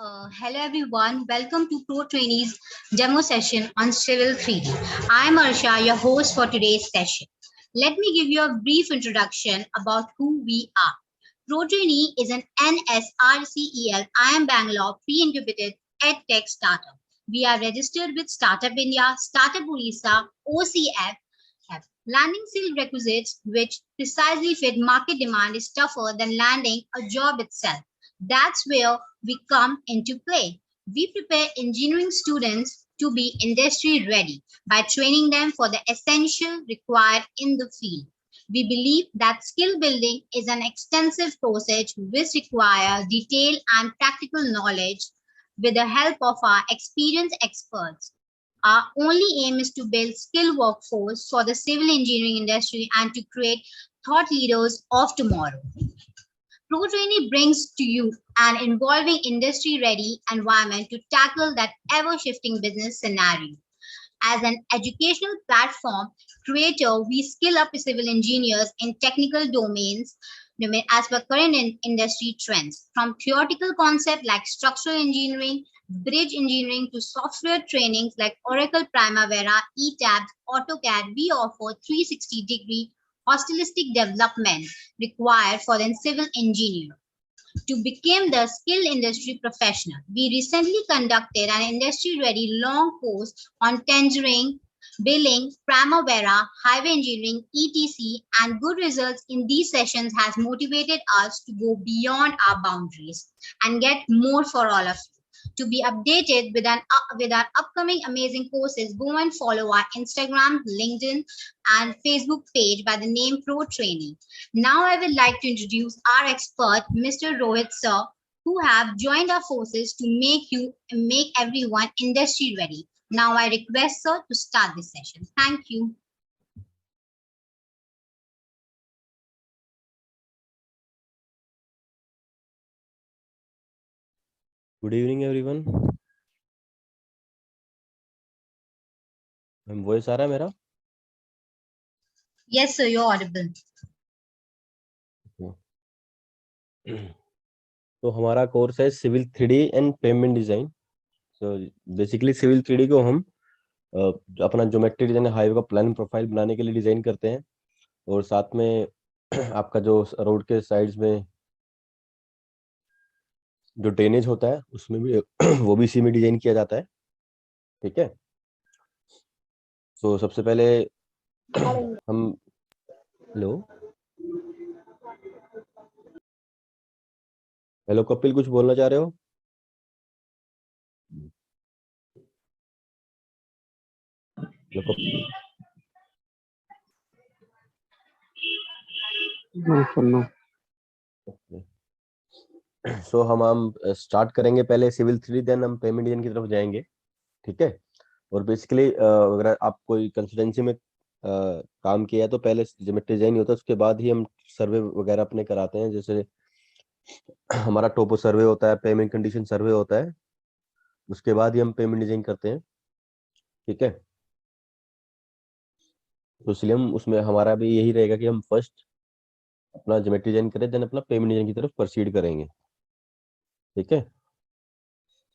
Hello everyone, welcome to Pro Trainees demo session on Civil 3D. I'm Arsha, your host for today's session. Let me give you a brief introduction about who we are. Pro Trainee is an NSRCEL IIM Bangalore pre-incubated EdTech startup. We are registered with Startup India, Startup Orissa, OCF. Landing skill requisites which precisely fit market demand is tougher than landing a job itself. That's where we come into play. We prepare engineering students to be industry ready by training them for the essential required in the field. We believe that skill building is an extensive process which requires detailed and practical knowledge with the help of our experienced experts. Our only aim is to build skilled workforce for the civil engineering industry and to create thought leaders of tomorrow. ProTrainee brings to you an involving industry-ready environment to tackle that ever-shifting business scenario. As an educational platform creator, we skill up civil engineers in technical domain as per current industry trends, from theoretical concepts like structural engineering, bridge engineering to software trainings like Oracle Primavera, ETABS, AutoCAD. We offer 360-degree holistic development required for a civil engineer to become the skilled industry professional. We recently conducted an industry-ready long course on tendering, billing, Primavera, highway engineering, etc. And good results in these sessions has motivated us to go beyond our boundaries and get more for all of you. To be updated with our upcoming amazing courses, go and follow our Instagram, LinkedIn, and Facebook page by the name Pro Training. Now I would like to introduce our expert, Mr. Rohit Sir, who have joined our forces to make everyone industry ready. Now I request Sir to start this session. Thank you. Good evening, everyone. Voice आ रहा है मेरा? Yes, sir, you're audible. तो हमारा course है civil 3D and payment design. तो basically civil 3D को हम अपना ज्योमेट्री डिजाइन हाईवे का प्लान प्रोफाइल बनाने के लिए डिजाइन करते हैं, और साथ में आपका जो रोड के साइड्स में जो ड्रेनेज होता है उसमें भी वो भी इसी में डिजाइन किया जाता है. ठीक है. तो सबसे पहले हम हेलो कपिल, कुछ बोलना चाह रहे हो? सो हम स्टार्ट करेंगे पहले सिविल 3D, देन हम पेमेंट डिजाइन की तरफ जाएंगे. ठीक है. और बेसिकली अगर आप कोई कंसल्टेंसी में काम किया है तो पहले ज्योमेट्री डिजाइन होता है, उसके बाद ही हम सर्वे वगैरह अपने कराते हैं. जैसे हमारा टोपो सर्वे होता है, पेमेंट कंडीशन सर्वे होता है, उसके बाद ही हम पेमेंट डिजाइन करते हैं. ठीक है. तो इसलिए हम उसमें हमारा भी यही रहेगा कि हम फर्स्ट अपना ज्योमेट्री डिजाइन करें, देन अपना पेमेंट डिजाइन की तरफ प्रोसीड करेंगे. ठीक है.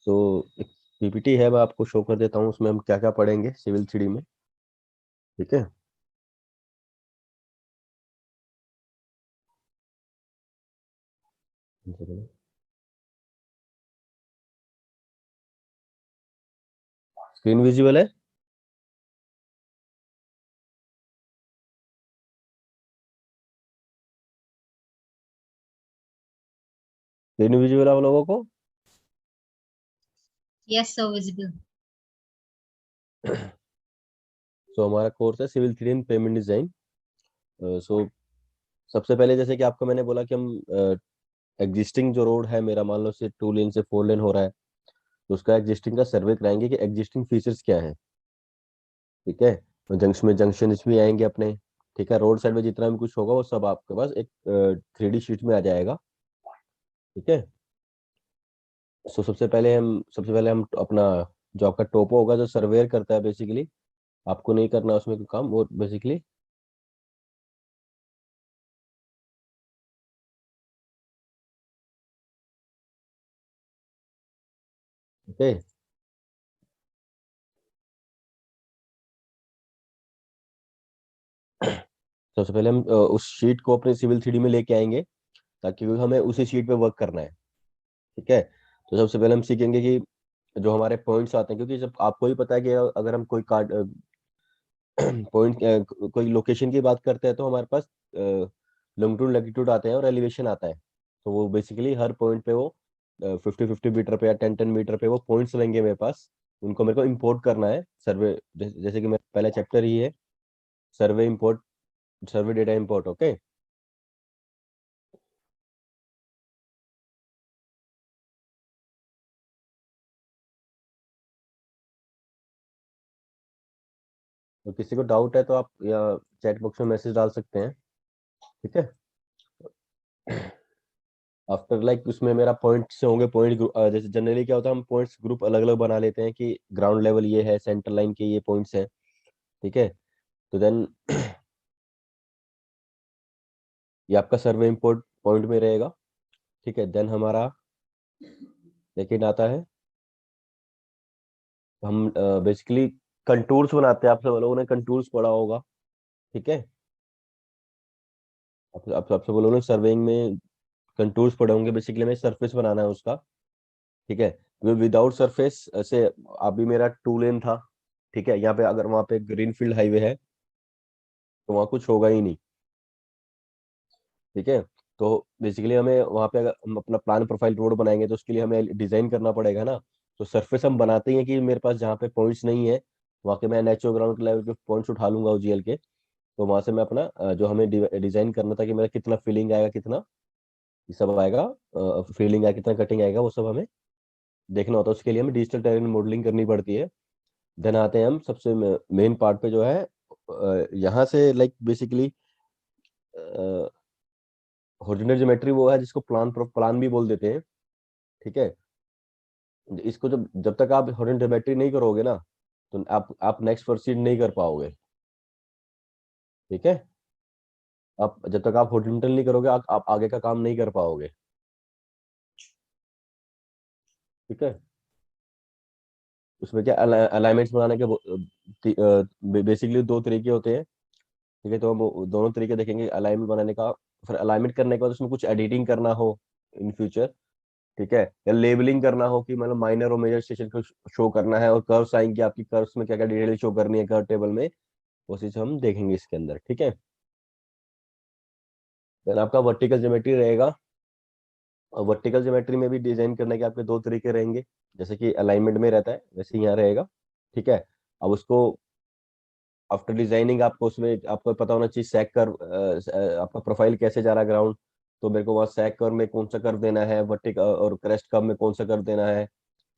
तो एक पीपीटी है, मैं आपको शो कर देता हूँ, उसमें हम क्या क्या पढ़ेंगे सिविल 3D में. ठीक है. स्क्रीन विजिबल है? स्क्रीन विजिबल आप लोगों को? Yes, sir, visible. सो हमारा कोर्स है civil 3D and payment design. So सबसे पहले जैसे कि आपको मैंने बोला कि हम एग्जिस्टिंग जो रोड है मेरा, मान लो से 2 लेन से 4 लेन हो रहा है, तो उसका एग्जिस्टिंग का सर्वे कराएंगे कि एग्जिस्टिंग फीचर्स क्या है. ठीक है. तो जंक्शन में जंक्शन भी आएंगे अपने. ठीक है. रोड साइड में जितना भी कुछ होगा वो सब आपके पास एक 3D शीट में आ जाएगा. ठीक है. सो सबसे पहले हम अपना जो आपका टोपो होगा, जो सर्वेयर करता है बेसिकली, आपको नहीं करना उसमें कोई काम, वो बेसिकली ओके। सबसे पहले हम उस शीट को अपने सिविल 3D में लेके आएंगे, ताकि हमें उसी शीट पे वर्क करना है। ठीक है। तो सबसे पहले हम सीखेंगे कि जो हमारे पॉइंट्स आते हैं, क्योंकि जब आपको ही पता है कि अगर हम कोई कार्ड पॉइंट कोई लोकेशन की बात करते हैं, तो हमारे पास लॉन्गिट्यूड लैटिट्यूड आते हैं और एलिवेशन आता है। तो वो बेसिकली हर पॉइंट पे वो 50-50 मीटर पे या 10-10 मीटर पे वो पॉइंट्स रहेंगे मेरे पास। उनको मेरे को इंपोर्ट करना है सर्वे, जैसे कि मेरा पहला चैप्टर ही है, survey import, survey data import. Okay. तो किसी को डाउट है तो आप या चैट बॉक्स में मैसेज डाल सकते हैं। ठीक है। आफ्टर लाइक उसमें मेरा पॉइंट्स होंगे, पॉइंट जैसे जनरली क्या होता है, हम पॉइंट्स ग्रुप अलग अलग बना लेते हैं कि ग्राउंड लेवल ये है, सेंटर लाइन के ये पॉइंट्स हैं। ठीक है। तो देन ये आपका सर्वे इंपोर्ट पॉइंट में रहेगा। ठीक है। देन हमारा सेकेंड आता है, हम बेसिकली कंटूर्स बनाते हैं। आप सब लोगों ने कंटूर्स पढ़ा होगा। ठीक है। आप सब लोगों ने सर्वेइंग में कंटूर्स पढ़े होंगे। बेसिकली हमें सरफेस बनाना है उसका। ठीक है। विदाउट सरफेस से अभी मेरा 2 लेन था। ठीक है। यहाँ पे अगर वहाँ पे ग्रीन फील्ड हाईवे है तो वहाँ कुछ होगा ही नहीं। ठीक है। तो बेसिकली हमें वहाँ पे अगर हम अपना प्लान प्रोफाइल रोड बनाएंगे तो उसके लिए हमें डिजाइन करना पड़ेगा ना। तो सरफेस हम बनाते ही हैं कि मेरे पास जहाँ पे पॉइंट्स नहीं है वहाँ के मैं नेचुरल ग्राउंड लेवल के पॉइंट्स उठा लूंगा OGL के। तो वहां से मैं अपना जो हमें डिजाइन करना था कि मेरा कितना फीलिंग आएगा, कितना ये सब आएगा, फीलिंग आएगा, कितना कटिंग आएगा, वो सब हमें देखना होता है। उसके लिए हमें डिजिटल टेरेन मॉडलिंग करनी पड़ती है। देन आते हैं हम सबसे मेन पार्ट पे, जो है यहाँ से लाइक बेसिकली हॉरिजॉन्टल ज्योमेट्री वो है जिसको प्लान भी बोल देते हैं। ठीक है। इसको जब जब तक आप हॉरिजॉन्टल ज्योमेट्री नहीं करोगे ना, तो आप नेक्स्ट प्रोसीड नहीं कर पाओगे। ठीक है। आप जब तक आप हॉरिजॉन्टल नहीं करोगे आप आगे का काम नहीं कर पाओगे। ठीक है। उसमें क्या अलाइनमेंट्स बनाने के बेसिकली 2 तरीके होते हैं। ठीक है। तो हम वो दोनों तरीके देखेंगे अलाइनमेंट बनाने का। फिर अलाइनमेंट करने के बाद उसमें कुछ एडिटिंग करना हो इन फ्यूचर। ठीक है। या लेबलिंग करना हो कि मतलब माइनर और मेजर स्टेशन को शो करना है, और कर्व्स आएंगे आपकी, कर्व्स में क्या क्या डिटेल शो करनी है कर्व टेबल में, वो चीज हम देखेंगे इसके अंदर। ठीक है। देन आपका वर्टिकल ज्योमेट्री रहेगा। और वर्टिकल ज्योमेट्री में भी डिजाइन करने के आपके 2 तरीके रहेंगे। जैसे कि अलाइनमेंट में रहता है वैसे यहाँ रहेगा। ठीक है। अब उसको आफ्टर डिजाइनिंग आपको उसमें आपको पता होना चाहिए सैक कर आपका प्रोफाइल कैसे जा रहा है ग्राउंड। तो मेरे को वहाँ सैक कर में कौन सा कर देना है, वर्टिक और क्रेस्ट कर्व में कौन सा कर देना है।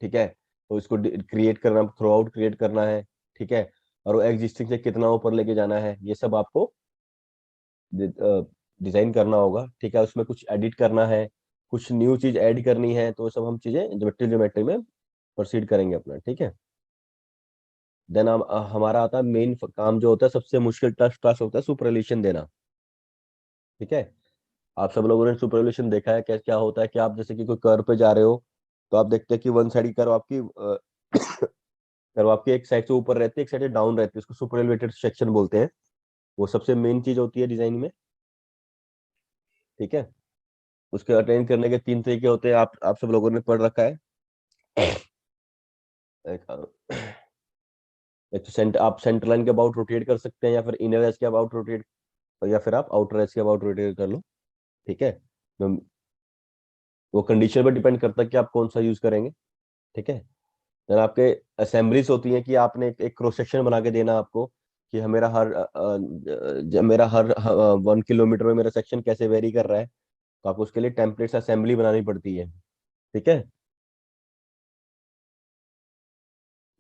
ठीक है। तो इसको क्रिएट करना, थ्रू आउट क्रिएट करना है। ठीक है। और वो एग्जिस्टिंग से कितना ऊपर लेके जाना है, ये सब आपको डिजाइन करना होगा। ठीक है। उसमें कुछ एडिट करना है, कुछ न्यू चीज ऐड करनी है, तो सब हम चीजें ज्योमेट्री ज्योमेट्री में प्रोसीड करेंगे अपना। ठीक है। देन हमारा आता है मेन काम जो होता है, सबसे मुश्किल टास्क टास्क होता है सुपरइलिएशन देना। ठीक है। आप सब लोगों ने सुपरइलिएशन देखा है क्या क्या होता है, कि आप जैसे कि कोई कर्व पे जा रहे हो, तो आप देखते हैं कि वन साइड की कर्व आपकी कर्व आपकी एक साइड से ऊपर रहती है, एक साइड से डाउन रहती है, उसको सुपर एलिवेटेड सेक्शन बोलते हैं। वो सबसे मेन चीज होती है डिजाइन में। ठीक है। उसके अटेंड करने के 3 तरीके होते हैं, आप सब लोगों ने पढ़ रखा है। एक एक तो आप सेंटर लाइन के अबाउट रोटेट कर सकते हैं, या फिर इनर एज के अबाउट रोटेट, या फिर आप आउटर एज के अबाउट रोटेट कर लो। ठीक है। तो वो कंडीशन पर डिपेंड करता है कि आप कौन सा यूज करेंगे। ठीक है। फिर आपके असेंबलीज होती हैं कि आपने एक क्रॉस सेक्शन बना के देना आपको, कि मेरा हर 1 किलोमीटर में मेरा सेक्शन कैसे वेरी कर रहा है। तो आपको उसके लिए टेम्पलेट्स असेंबली बनानी पड़ती है। ठीक है।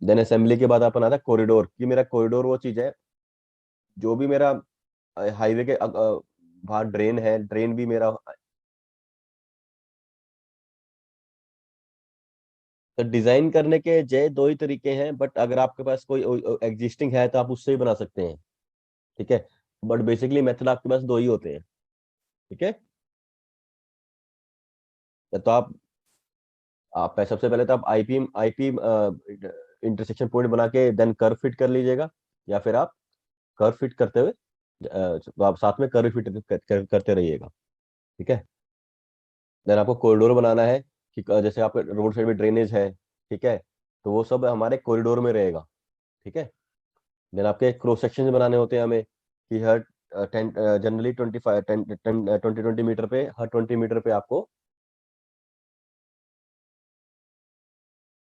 देन असेंबली के बाद अपन आता है कॉरिडोर, कि मेरा कॉरिडोर वो चीज है जो भी मेरा हाईवे के बाहर ड्रेन है, ड्रेन भी मेरा। तो डिजाइन करने के जय 2 ही तरीके हैं, बट अगर आपके पास कोई एग्जिस्टिंग है तो आप उससे ही बना सकते हैं। ठीक है। बट बेसिकली मेथड आपके पास 2 ही होते हैं। ठीक है। तो आप आप सबसे पहले तो आप आईपी इंटरसेक्शन पॉइंट बना के देन कर्व फिट कर लीजिएगा, या फिर आप कर्व फिट करते हुए आप साथ में कर्व फिट करते रहिएगा। ठीक है। देन आपको कॉरिडोर बनाना है कि जैसे आप रोड साइड में ड्रेनेज है, ठीक है, तो वो सब हमारे कॉरिडोर में रहेगा। ठीक है। देन आपके क्रॉस सेक्शन बनाने होते हैं हमें कि हर जनरली 20 मीटर पे, हर 20 मीटर पे आपको।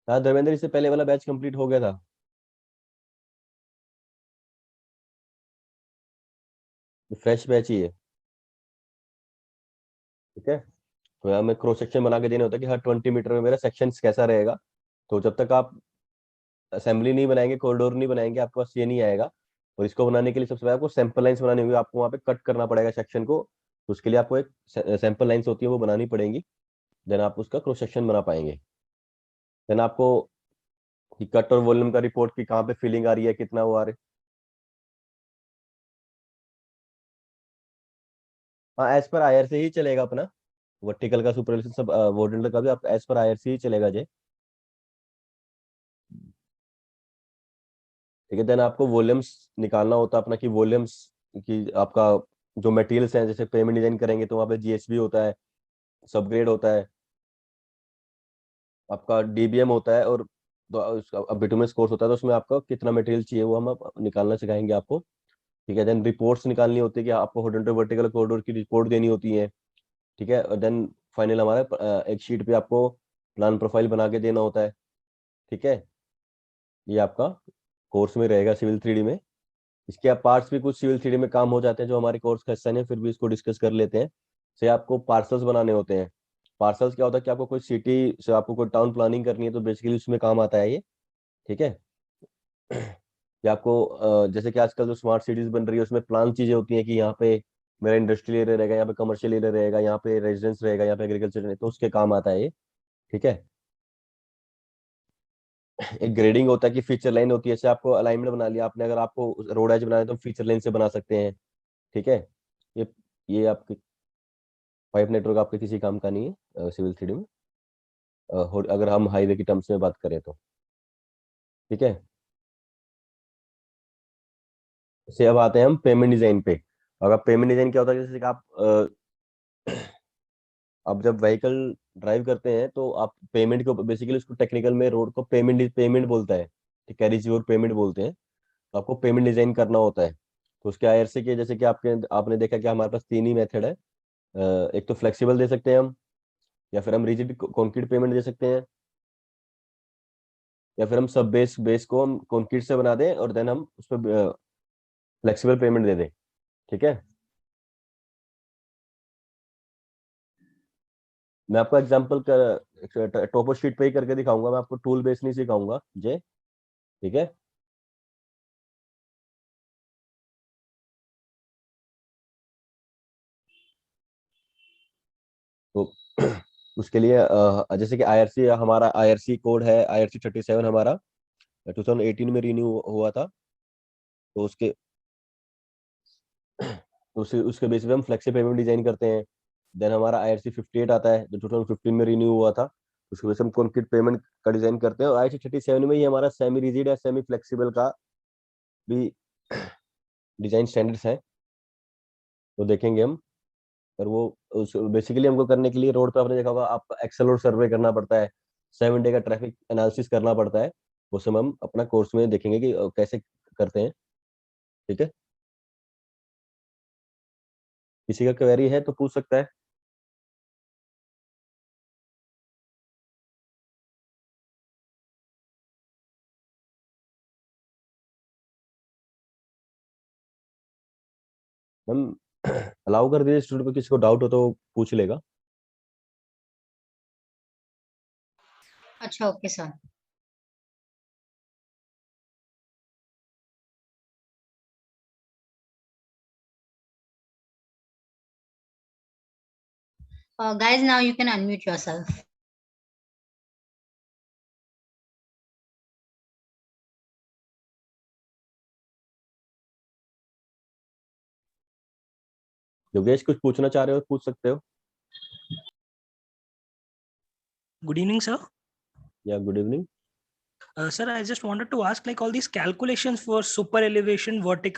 हाँ धर्मेंद्र, इससे पहले वाला बैच कंप्लीट हो गया था, फ्रेश बैच ही है। ठीक है। तो हमें क्रॉस सेक्शन बना के देने होता है कि हर 20 मीटर में मेरा सेक्शन कैसा रहेगा। तो जब तक आप असेंबली नहीं बनाएंगे, कॉरिडोर नहीं बनाएंगे, आपके पास ये नहीं आएगा। और इसको बनाने के लिए सबसे पहले आपको सैंपल लाइंस बनानी होगी, आपको वहाँ पे कट करना पड़ेगा सेक्शन को। तो उसके लिए आपको एक सैंपल लाइंस होती है वो बनानी पड़ेंगी। देन आप उसका क्रॉस सेक्शन बना पाएंगे। देन आपको कि कट और वॉल्यूम का रिपोर्ट की कहाँ पे फिलिंग आ रही है, कितना वो आ रहा है। हाँ एज पर आईआर से ही चलेगा अपना, वर्टिकल का सुपरविजन सब वॉर्डेंटल का भी आप एज पर आईआर से ही चलेगा जे। ठीक है। देन आपको वॉल्यूम्स निकालना होता है अपना, कि वॉल्यूम्स की आपका जो मटेरियल्स हैं, जैसे पेमेंट डिजाइन करेंगे तो वहाँ पे जीएसबी होता है, सबग्रेड होता है, आपका डीबीएम होता है, और बिटुमिनस कोर्स होता है। तो उसमें आपका कितना मटेरियल चाहिए वो हम अब निकालना सिखाएंगे आपको। ठीक है। देन रिपोर्ट्स निकालनी होती है कि आपको हॉरिजॉन्टल वर्टिकल कॉरिडोर की रिपोर्ट देनी होती है। ठीक है। और देन फाइनल हमारा एक शीट पे आपको प्लान प्रोफाइल बना के देना होता है। ठीक है। ये आपका कोर्स में रहेगा सिविल 3D में। इसके आप पार्ट्स भी कुछ सिविल 3D में काम हो जाते हैं जो हमारे कोर्स का हिस्सा नहीं है, फिर भी इसको डिस्कस कर लेते हैं। से आपको पार्सल्स बनाने होते हैं। पार्सल्स क्या होता है कि आपको कोई सिटी से आपको कोई टाउन प्लानिंग करनी है, तो बेसिकली उसमें काम आता है ये। ठीक है। कि आपको जैसे कि आजकल जो स्मार्ट सिटीज बन रही है उसमें प्लान चीजें होती हैं कि यहाँ पे मेरा इंडस्ट्रियल एरिया रहेगा, यहाँ पे कमर्शियल एरिया रहेगा, यहाँ पे रेजिडेंस रहेगा, यहाँ पे एग्रीकल्चर रहेगा, तो उसके काम आता है ये। ठीक है। एक ग्रेडिंग होता है कि फीचर लाइन होती है, जैसे आपको अलाइनमेंट बना लिया आपने, अगर आपको रोड एज बनाना है तो फीचर लाइन से बना सकते हैं। ठीक है। ये ये आपके पाइप नेटवर्क आपके किसी काम का नहीं है सिविल 3D में, अगर हम हाईवे की टर्म्स में बात करें तो। ठीक है। से अब आते हैं हम पेमेंट डिजाइन पे। अगर पेमेंट डिजाइन क्या होता है, जैसे कि आप अब जब व्हीकल ड्राइव करते हैं तो आप पेमेंट को बेसिकली, उसको टेक्निकल में रोड को पेमेंट पेमेंट बोलता है, कैरिज योर पेमेंट बोलते हैं। तो आपको पेमेंट डिजाइन करना होता है। तो उसके आईआरसी के, जैसे कि आपने देखा कि हमारे पास तीन ही मेथड है। एक तो फ्लेक्सिबल दे सकते हैं हम, या फिर हम रिजिड कॉन्क्रीट पेमेंट दे सकते हैं, या फिर हम सब बेस को हम कॉन्क्रीट से बना दें और देन हम उस पर फ्लेक्सिबल पेमेंट दे दें। ठीक है। मैं आपको एग्जांपल कर टोपो शीट पे ही करके दिखाऊंगा, मैं आपको टूल बेस नहीं सिखाऊंगा जे। ठीक है। तो उसके लिए जैसे कि आईआरसी, हमारा आईआरसी कोड है आईआरसी 37 हमारा 2018 में रिन्यू हुआ था। तो उसके उसके उसके बेस पे हम फ्लेक्सी पेमेंट डिजाइन करते हैं। देन हमारा आईआरसी 58 आता है जो 2015 में रिन्यू हुआ था। उसके वजह से हम कॉन्क्रीट पेमेंट का डिजाइन करते हैं। और आईआरसी 37 में ही हमारा सेमी रिजिड या सेमी फ्लेक्सिबल का भी डिजाइन स्टैंडर्ड्स हैं, तो देखेंगे हम। और वो उस बेसिकली हमको करने के लिए रोड पे आपने देखा होगा, आप एक्सेल और सर्वे करना पड़ता है, 7 डे का ट्रैफिक एनालिसिस करना पड़ता है। वो सब हम अपना कोर्स में देखेंगे कि कैसे करते हैं। ठीक है। किसी का क्वेरी है तो पूछ सकता है। हम अलाउ कर दीजिए स्टूडेंट को, किसी को डाउट हो तो पूछ लेगा। अच्छा, okay sir. Guys, now you can unmute yourself. Yogesh कुछ पूछना चाह रहे हो पूछ सकते हो। Good evening sir. या good evening. Sir, I just wanted to ask, like all these calculations for super elevation, vertical